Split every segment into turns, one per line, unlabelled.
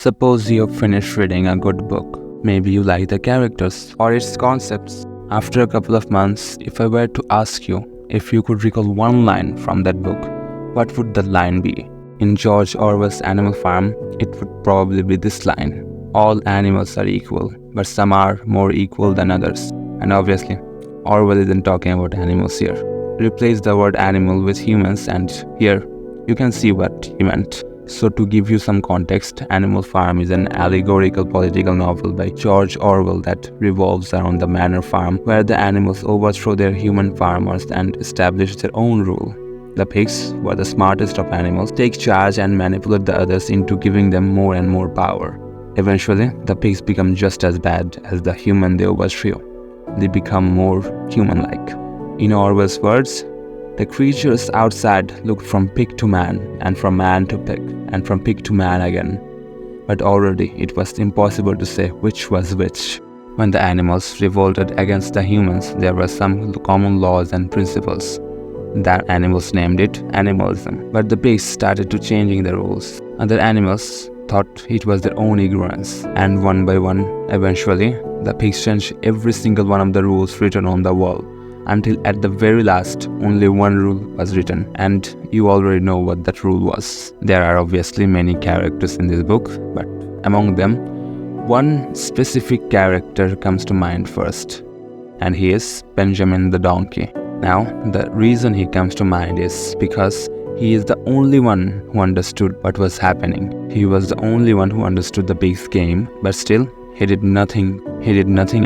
Suppose you've finished reading a good book. Maybe you like the characters or its concepts. After a couple of months, if I were to ask you if you could recall one line from that book, what would the line be? In George Orwell's Animal Farm, it would probably be this line: all animals are equal, but some are more equal than others. And obviously, Orwell isn't talking about animals here. Replace the word animal with humans and here you can see what he meant. So to give you some context, Animal Farm is an allegorical political novel by George Orwell that revolves around the manor farm where the animals overthrow their human farmers and establish their own rule. The pigs, who are the smartest of animals, take charge and manipulate the others into giving them more and more power. Eventually, the pigs become just as bad as the human they overthrew. They become more human-like. In Orwell's words, the creatures outside looked from pig to man, and from man to pig, and from pig to man again. But already it was impossible to say which was which. When the animals revolted against the humans, there were some common laws and principles. The animals named it animalism, but the pigs started to changing the rules. Other animals thought it was their own ignorance, and one by one, eventually, the pigs changed every single one of the rules written on the wall, until at the very last, only one rule was written, and you already know what that rule was. There are obviously many characters in this book, but among them, one specific character comes to mind first, and he is Benjamin the donkey. Now, the reason he comes to mind is because he is the only one who understood what was happening. He was the only one who understood the pig's game, but still, he did nothing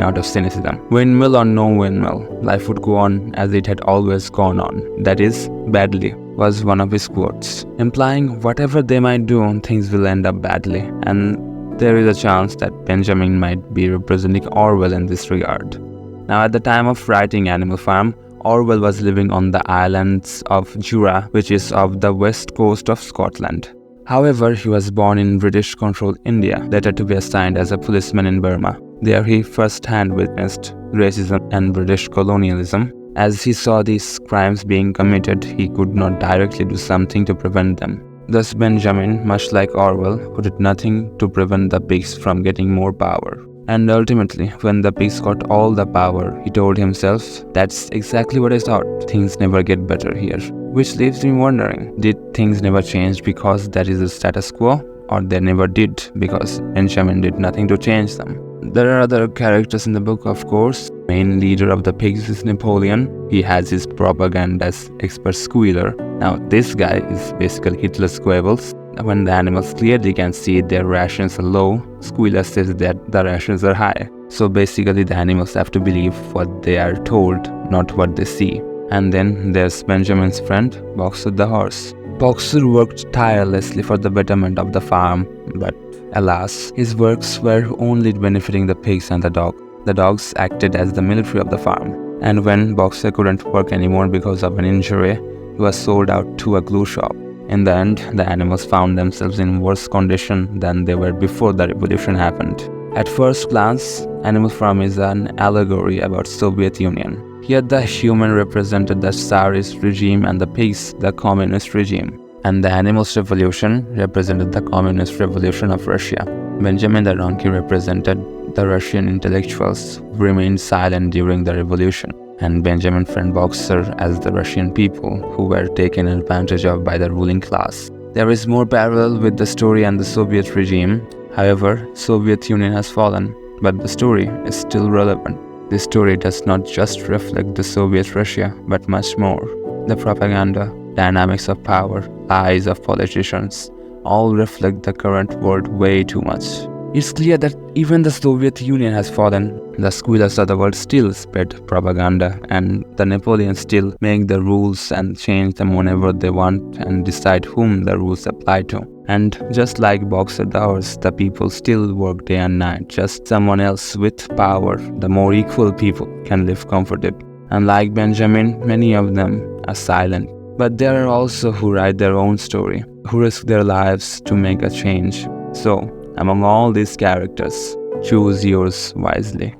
out of cynicism. Windmill or no windmill, life would go on as it had always gone on. That is, badly, was one of his quotes, implying whatever they might do, things will end up badly. And there is a chance that Benjamin might be representing Orwell in this regard. Now, at the time of writing Animal Farm, Orwell was living on the islands of Jura, which is off the west coast of Scotland. However, he was born in British-controlled India, later to be assigned as a policeman in Burma. There he first-hand witnessed racism and British colonialism. As he saw these crimes being committed, he could not directly do something to prevent them. Thus Benjamin, much like Orwell, who did nothing to prevent the pigs from getting more power. And ultimately, when the pigs got all the power, he told himself, "That's exactly what I thought. Things never get better here." Which leaves me wondering, did things never change because that is the status quo? Or they never did because Benjamin did nothing to change them? There are other characters in the book, of course. Main leader of the pigs is Napoleon. He has his propagandist expert Squealer. Now this guy is basically Hitler's Goebbels. When the animals clearly can see their rations are low, Squealer says that the rations are high. So basically the animals have to believe what they are told, not what they see. And then there's Benjamin's friend, Boxer the horse. Boxer worked tirelessly for the betterment of the farm, but alas, his works were only benefiting the pigs and the dog. The dogs acted as the military of the farm. And when Boxer couldn't work anymore because of an injury, he was sold out to a glue shop. In the end, the animals found themselves in worse condition than they were before the revolution happened. At first glance, Animal Farm is an allegory about Soviet Union. Yet the human represented the Tsarist regime and the pigs the communist regime. And the animals' revolution represented the communist revolution of Russia. Benjamin the donkey represented the Russian intellectuals who remained silent during the revolution, and Benjamin friend Boxer as the Russian people who were taken advantage of by the ruling class. There is more parallel with the story and the Soviet regime. However, Soviet Union has fallen, but the story is still relevant. This story does not just reflect the Soviet Russia, but much more. The propaganda, dynamics of power, lies of politicians, all reflect the current world way too much. It's clear that even the Soviet Union has fallen. The Squealers of the world still spread propaganda, and the Napoleons still make the rules and change them whenever they want and decide whom the rules apply to. And just like Boxer the horse, the people still work day and night. Just someone else with power, the more equal people, can live comfortably. Unlike Benjamin, many of them are silent. But there are also who write their own story, who risk their lives to make a change. So, among all these characters, choose yours wisely.